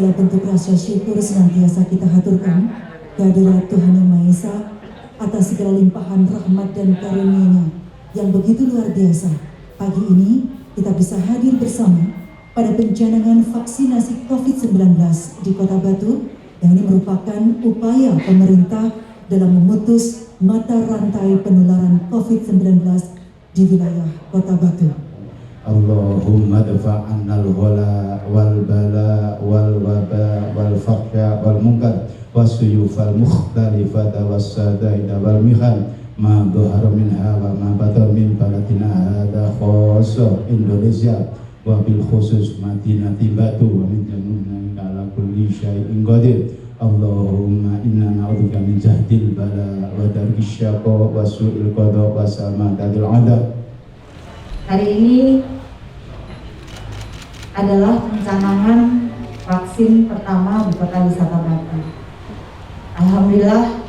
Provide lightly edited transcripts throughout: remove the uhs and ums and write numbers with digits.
segala bentuk rasa syukur senantiasa kita haturkan kehadirat Tuhan Yang Maha Esa atas segala limpahan rahmat dan karunia-Nya yang begitu luar biasa. Pagi ini kita bisa hadir bersama pada pencanangan vaksinasi COVID-19 di Kota Batu, yang ini merupakan upaya pemerintah dalam memutus mata rantai penularan COVID-19 di wilayah Kota Batu. Allahumma dafa'annal ghala wal bala wal waba wal faqya wal munkar wasuyufal mukhtalifata wassadaida wal mihal ma dhahara minha wa ma batan min baladina hadha khassa Indonesia wa bil khusus Madinati Batu wa min jannuna ala kulli syai'in qadir. Allahumma inna na'udzubika min jahdil bala wa darkis syaqa wa su'il qada wa samadatil adab. Hari ini adalah pencanangan vaksin pertama di Kota Wisata Batu. Alhamdulillah,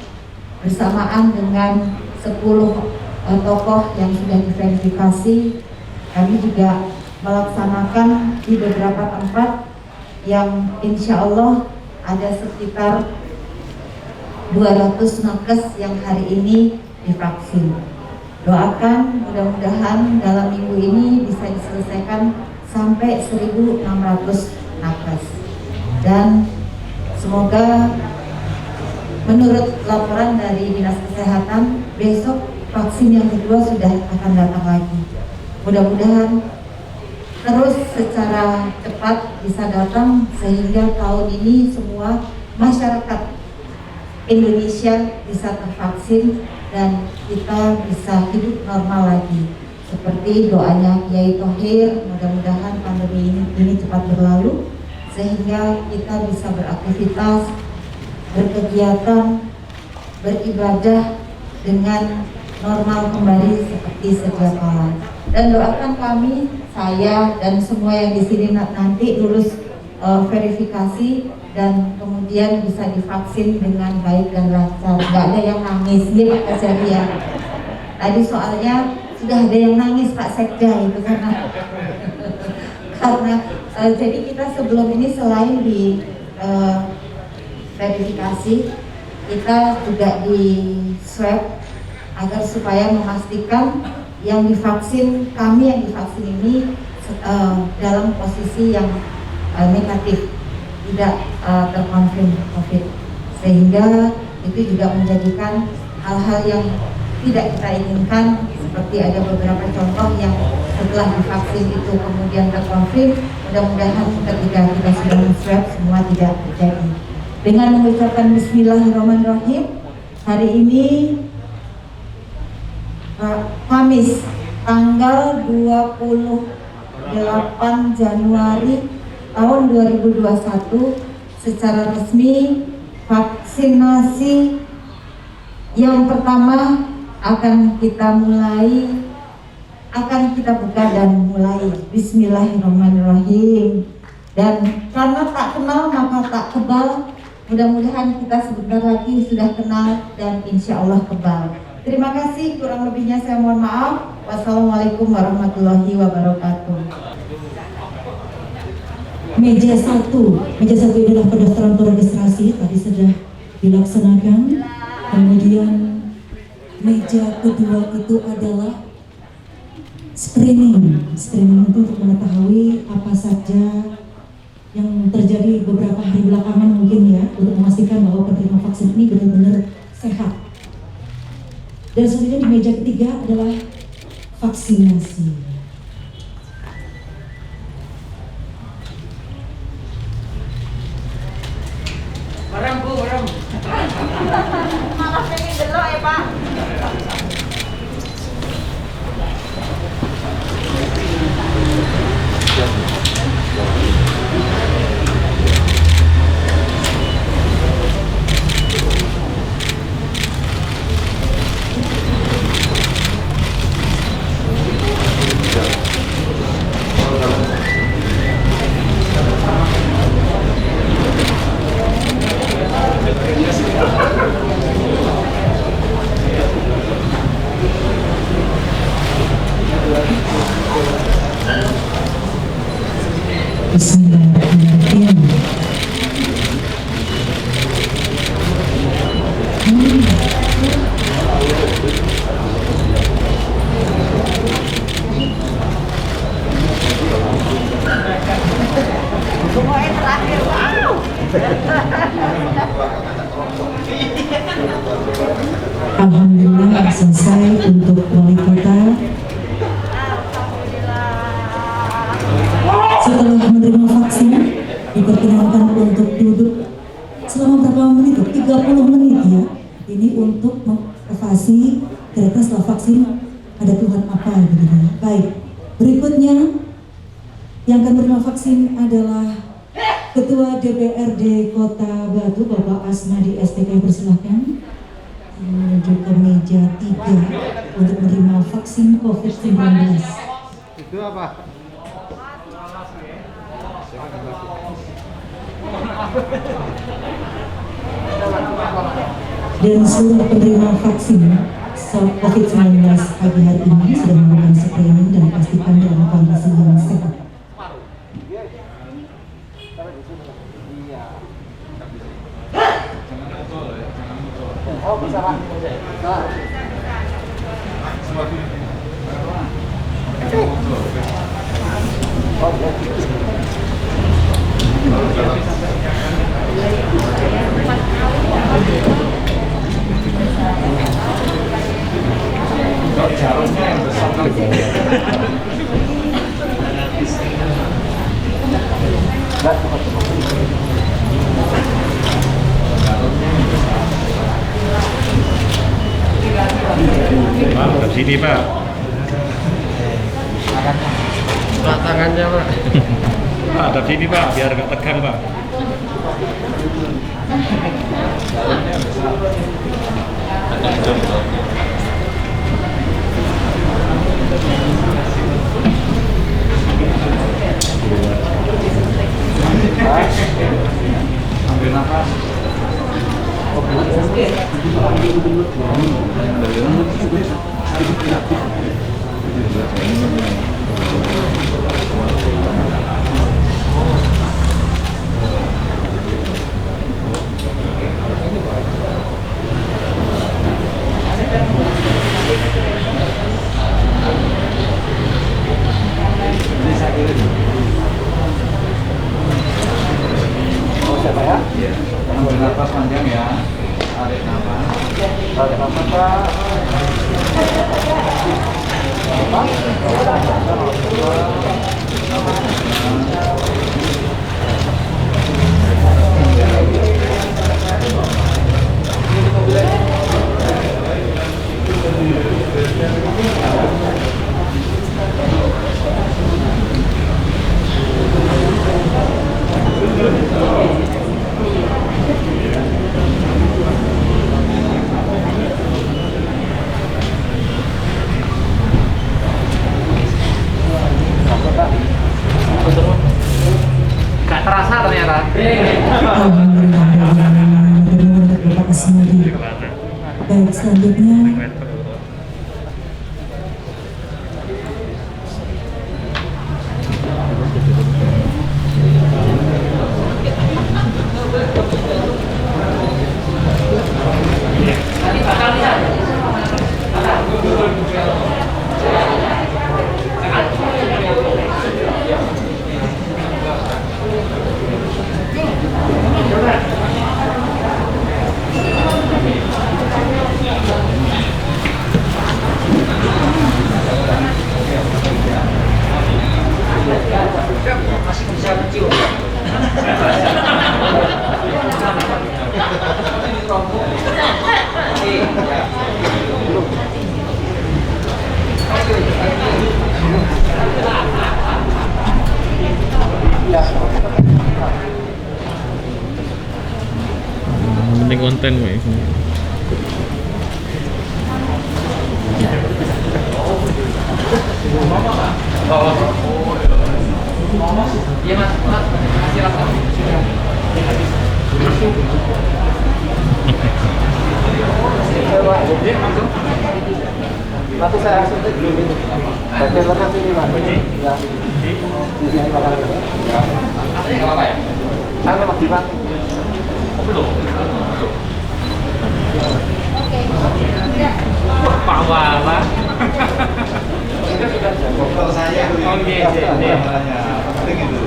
bersamaan dengan 10 tokoh yang sudah diverifikasi, kami juga melaksanakan di beberapa tempat yang insya Allah ada sekitar 200 nakes yang hari ini divaksin. Doakan mudah-mudahan dalam minggu ini bisa diselesaikan sampai 1.600 nakes, dan semoga menurut laporan dari Dinas Kesehatan besok vaksin yang kedua sudah akan datang lagi. Mudah-mudahan terus secara cepat bisa datang sehingga tahun ini semua masyarakat Indonesia bisa tervaksin dan kita bisa hidup normal lagi. Seperti doanya Kiai Thohir, mudah-mudahan pandemi ini cepat berlalu sehingga kita bisa beraktivitas, berkegiatan, beribadah dengan normal kembali seperti sedia kala. Dan doakan kami, saya dan semua yang di sini nanti lulus verifikasi dan kemudian bisa divaksin dengan baik dan lancar. Nggak ada yang nangis, ini Pak Kasari ya. Tadi soalnya sudah ada yang nangis Pak Sekda itu karena jadi kita sebelum ini selain di verifikasi, kita juga di swab agar supaya memastikan yang divaksin, kami yang divaksin ini dalam posisi yang negatif, tidak terkonfirm COVID, sehingga itu juga menjadikan hal-hal yang tidak kita inginkan, seperti ada beberapa contoh yang setelah divaksin itu kemudian terkonfirm. Mudah-mudahan ketika kita sudah men-swab semua tidak terjadi. Dengan mengucapkan Bismillahirrahmanirrahim, hari ini Kamis tanggal 28 Januari tahun 2021 secara resmi vaksinasi yang pertama akan kita buka dan mulai. Bismillahirrahmanirrahim. Dan karena tak kenal maka tak kebal, mudah-mudahan kita sebentar lagi sudah kenal dan insya Allah kebal. Terima kasih, kurang lebihnya saya mohon maaf. Wassalamualaikum warahmatullahi wabarakatuh. Meja 1 adalah pendaftaran registrasi, tadi sudah dilaksanakan. Kemudian meja kedua itu adalah screening itu untuk mengetahui apa saja yang terjadi beberapa hari belakangan mungkin ya, untuk memastikan bahwa penerima vaksin ini benar-benar sehat. Dan selanjutnya di meja ketiga adalah vaksinasi. Barang Bu, barang. Malah pengen delok ya Pak. Semuanya terakhir. Wow. Alhamdulillah selesai untuk wali kota. Setelah menerima vaksin, diperkenankan untuk duduk selama berapa menit? 30 menit ya. Ini untuk mengobservasi kira-kira setelah vaksin ada keluhan apa gitu ya. Baik, berikutnya yang akan menerima vaksin adalah Ketua DPRD Kota Batu, Bapak Asnadi SPK, persilahkan menuju ke meja 3 untuk menerima vaksin COVID-19. Itu apa? Dan seluruh penerima vaksin COVID-19 pagi hari ini sudah melakukan screening dan pastikan dalam kondisi yang sehat. Oh bisa Pak. Jarumnya yang besar kali. Pak, ke sini Pak. Pak tangannya Pak. Pak, ada sini Pak, biar nggak tegang Pak. Ambil nafas. Siapa ya? Ambil nafas panjang ya. Tarik nafas. Tarik nafas Pak. Gak terasa ternyata. Alhamdulillah, Bapak Asnadi. Baik, selanjutnya Masih bisa kecil. Penting konten gue. Iya mas, kasih rasa. Nanti saya suntik dulu ini. Bagian lekas ini Pak. Ya. Di sini Pak. Ya. Nggak apa-apa ya? Saya Mas Dimas. Belum. Wala. Kalau saya Oh, iya. penting itu.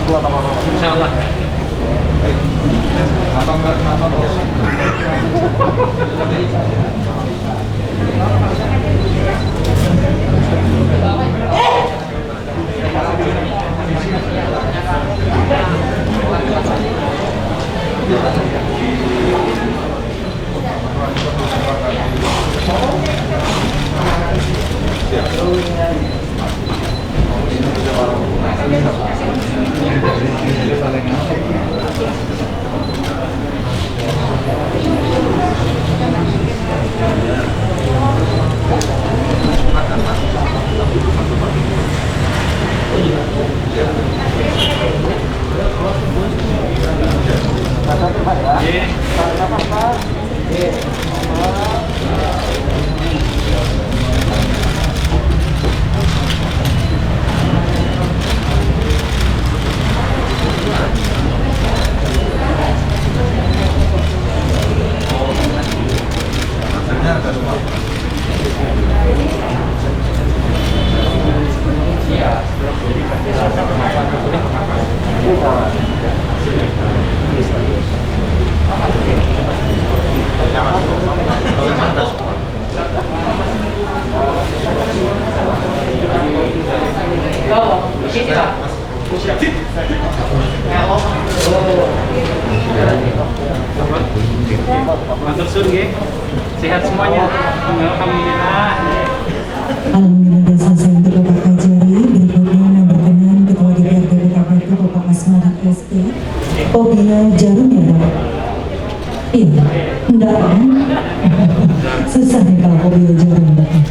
Keluar apa-apa. Insyaallah. Matur suwun nggih. Sehat semuanya. Alhamdulillah. Alhamdulillah sudah selesai untuk Bapak Kajari. Berikutnya yang berkenan Ketua DPRD Kota Batu Bapak Asmadi SP. Obia Jarum ya Pak? Iya, enggak kan? Susah nih kalau Obia Jarum Bapak.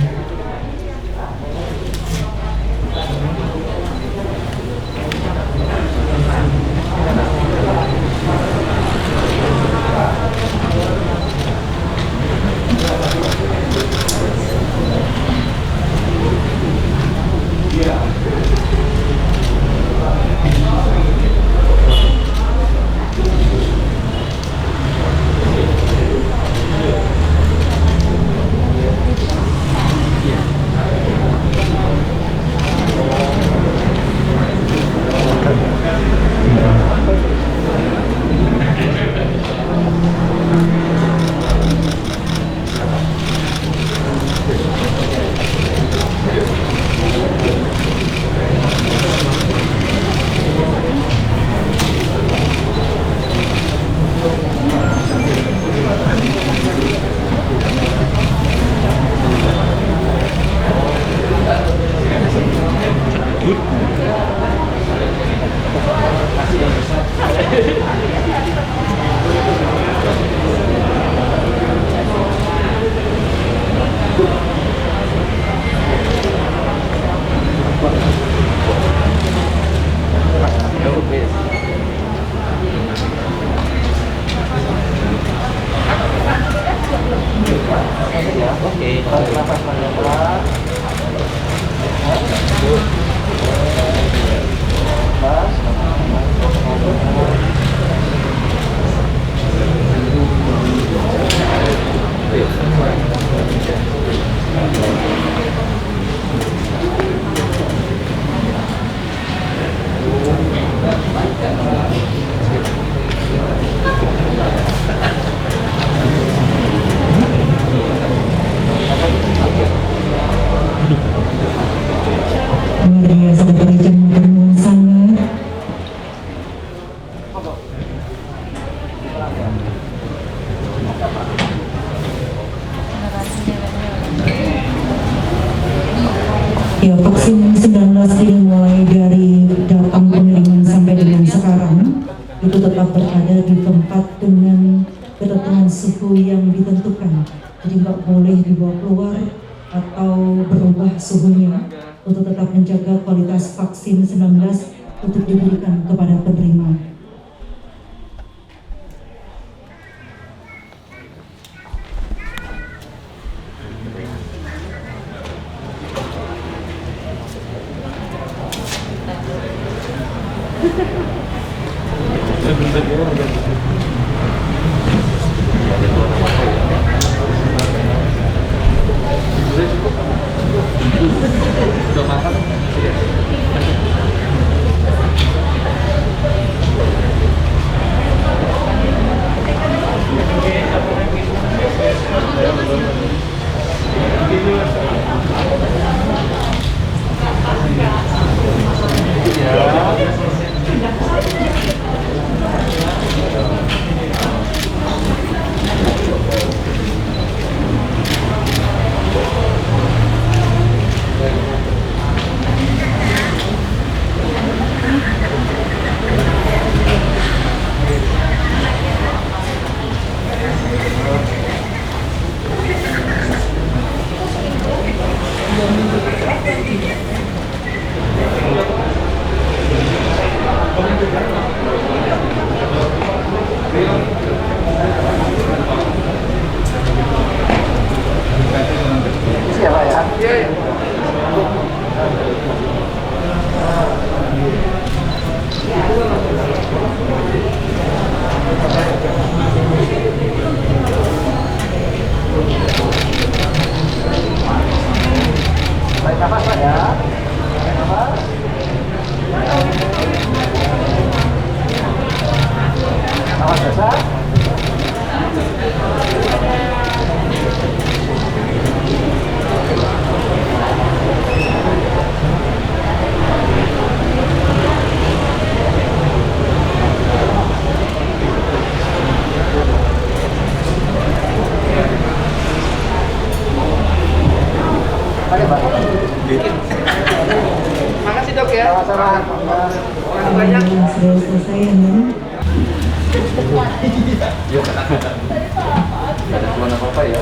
Luar biasa dari jemaah sangat. Ya, vaksin 19 ini mulai dari datang pengiriman sampai dengan sekarang itu tetap berada di tempat dengan ketentuan suhu yang ditentukan. Jadi nggak boleh dibawa keluar atau berubah suhunya untuk tetap menjaga kualitas vaksin 19 untuk diberikan kepada penerima. Siapa ya? Baik nafas Pak ya. Baik nafas. Nafas besar. Oke, Pak. Makasih dok ya. Sama-sama. Makasih banyak. Sudah selesai ya, Nan? Ada keluhan apa-apa ya?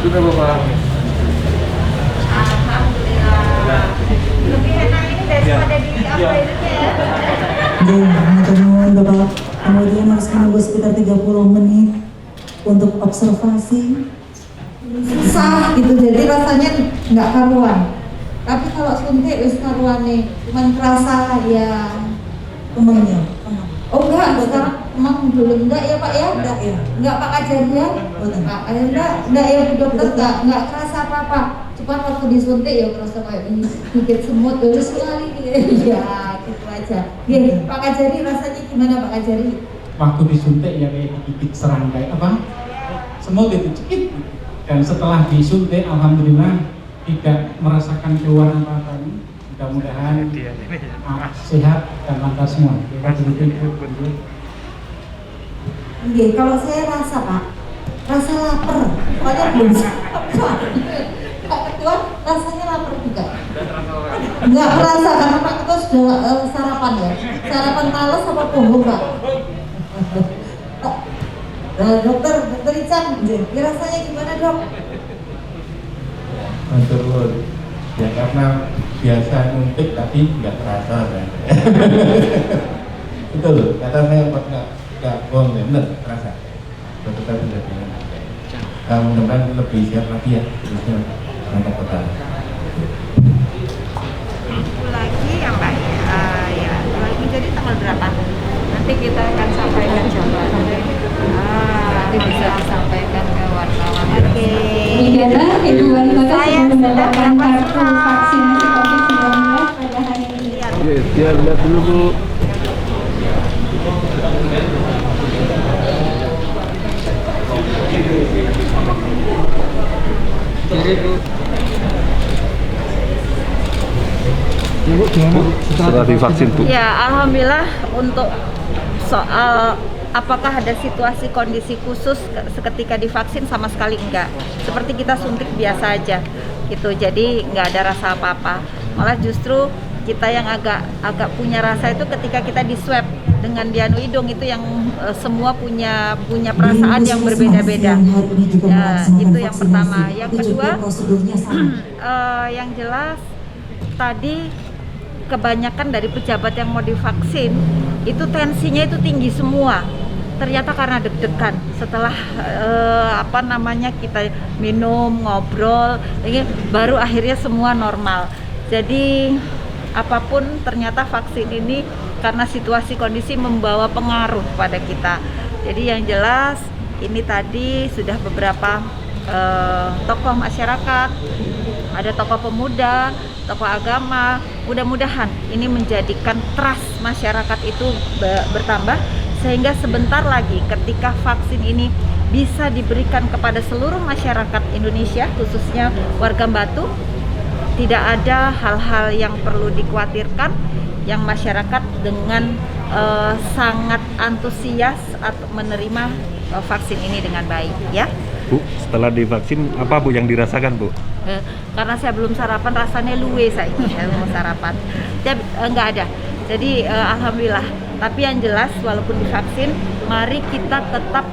Sudah Bapak. Alhamdulillah. Lebih enak ini daripada di upgrade-nya ya. Matur nuwun Bapak. Kemudian harus menunggu sekitar 30 menit untuk observasi. Susah gitu, jadi rasanya nggak karuan. Tapi kalau suntik wis karuan nih, cuman kerasa ya. Kemangnya. Oh enggak, sekarang emang belum enggak ya Pak ya? Enggak ya. Enggak Pak Kajarian? Oh, enggak. Enggak ya Bu Dokter, enggak kerasa apa-apa. Cuma waktu disuntik ya kerasa kayak ini sedikit semut terus sekali. Ya gitu aja. Gini, Pak Kajari rasanya gimana Pak Kajari? Waktu disuntik ya kayak digigit serangkai apa semut itu cekit, dan setelah disuntik alhamdulillah tidak merasakan keluhan apa-apa. Mudah-mudahan sehat dan lancar semua. Oke, kalau saya rasa Pak, rasa lapar. Soalnya belum sarapan. Pak Ketua rasanya lapar juga. Enggak merasa karena Pak Ketua sudah sarapan ya. Sarapan malas apa pohon Pak? Dokter Ican, rasanya gimana dok? Matur ya karena biasa nyuntik tapi nggak terasa kan. Itu loh, kata saya nggak bohong bener terasa. Dokter sudah bilang. Mudah-mudahan lebih siap lagi ya, terusnya untuk kota. Lagi ya Mbak ya lagi jadi tanggal berapa? Nanti kita akan sampaikan jadwal. Nanti bisa disampaikan ke wartawan. Oke. Ibu Wali Kota Saya sudah mendapatkan sudah kartu vaksinasi COVID-19 pada hari ini. Dia lihat dulu Bu. Ibu gimana Setelah divaksin, Bu? Ya, alhamdulillah untuk soal apakah ada situasi kondisi khusus seketika divaksin sama sekali enggak. Seperti kita suntik biasa aja gitu. Jadi nggak ada rasa apa-apa. Malah justru kita yang agak punya rasa itu ketika kita di swab dengan dianu hidung itu yang semua punya perasaan yang berbeda-beda. Ya, itu yang pertama. Yang kedua, yang jelas tadi kebanyakan dari pejabat yang mau divaksin itu tensinya itu tinggi semua. Ternyata karena deg-degan setelah kita minum, ngobrol, ini baru akhirnya semua normal. Jadi apapun ternyata vaksin ini karena situasi kondisi membawa pengaruh pada kita. Jadi yang jelas ini tadi sudah beberapa tokoh masyarakat, ada tokoh pemuda, tokoh agama, mudah-mudahan ini menjadikan trust masyarakat itu bertambah sehingga sebentar lagi ketika vaksin ini bisa diberikan kepada seluruh masyarakat Indonesia khususnya warga Batu, tidak ada hal-hal yang perlu dikhawatirkan, yang masyarakat dengan sangat antusias atau menerima vaksin ini dengan baik ya. Bu, setelah divaksin apa Bu yang dirasakan, Bu? Karena saya belum sarapan rasanya luwe saya mau sarapan. Enggak ada. Jadi alhamdulillah. Tapi yang jelas walaupun divaksin, mari kita tetap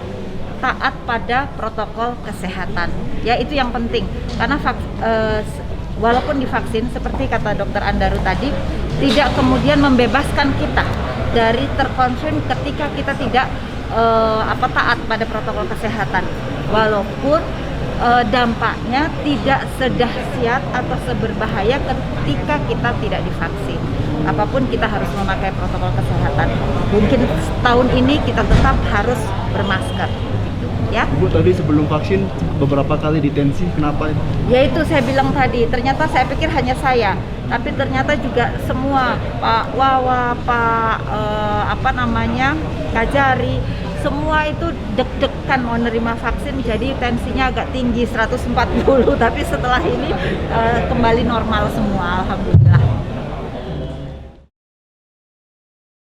taat pada protokol kesehatan. Ya itu yang penting. Karena walaupun divaksin seperti kata Dokter Andaru tadi, tidak kemudian membebaskan kita dari terkonfirm ketika kita tidak taat pada protokol kesehatan. Walaupun dampaknya tidak sedahsyat atau seberbahaya ketika kita tidak divaksin. Apapun kita harus memakai protokol kesehatan. Mungkin tahun ini kita tetap harus bermasker, gitu, ya. Bu, tadi sebelum vaksin beberapa kali ditensi, kenapa itu? Ya itu saya bilang tadi, ternyata saya pikir hanya saya, tapi ternyata juga semua Pak Wawa, Pak Kajari, semua itu deg-degan mau nerima vaksin, jadi tensinya agak tinggi 140, tapi setelah ini kembali normal semua, alhamdulillah.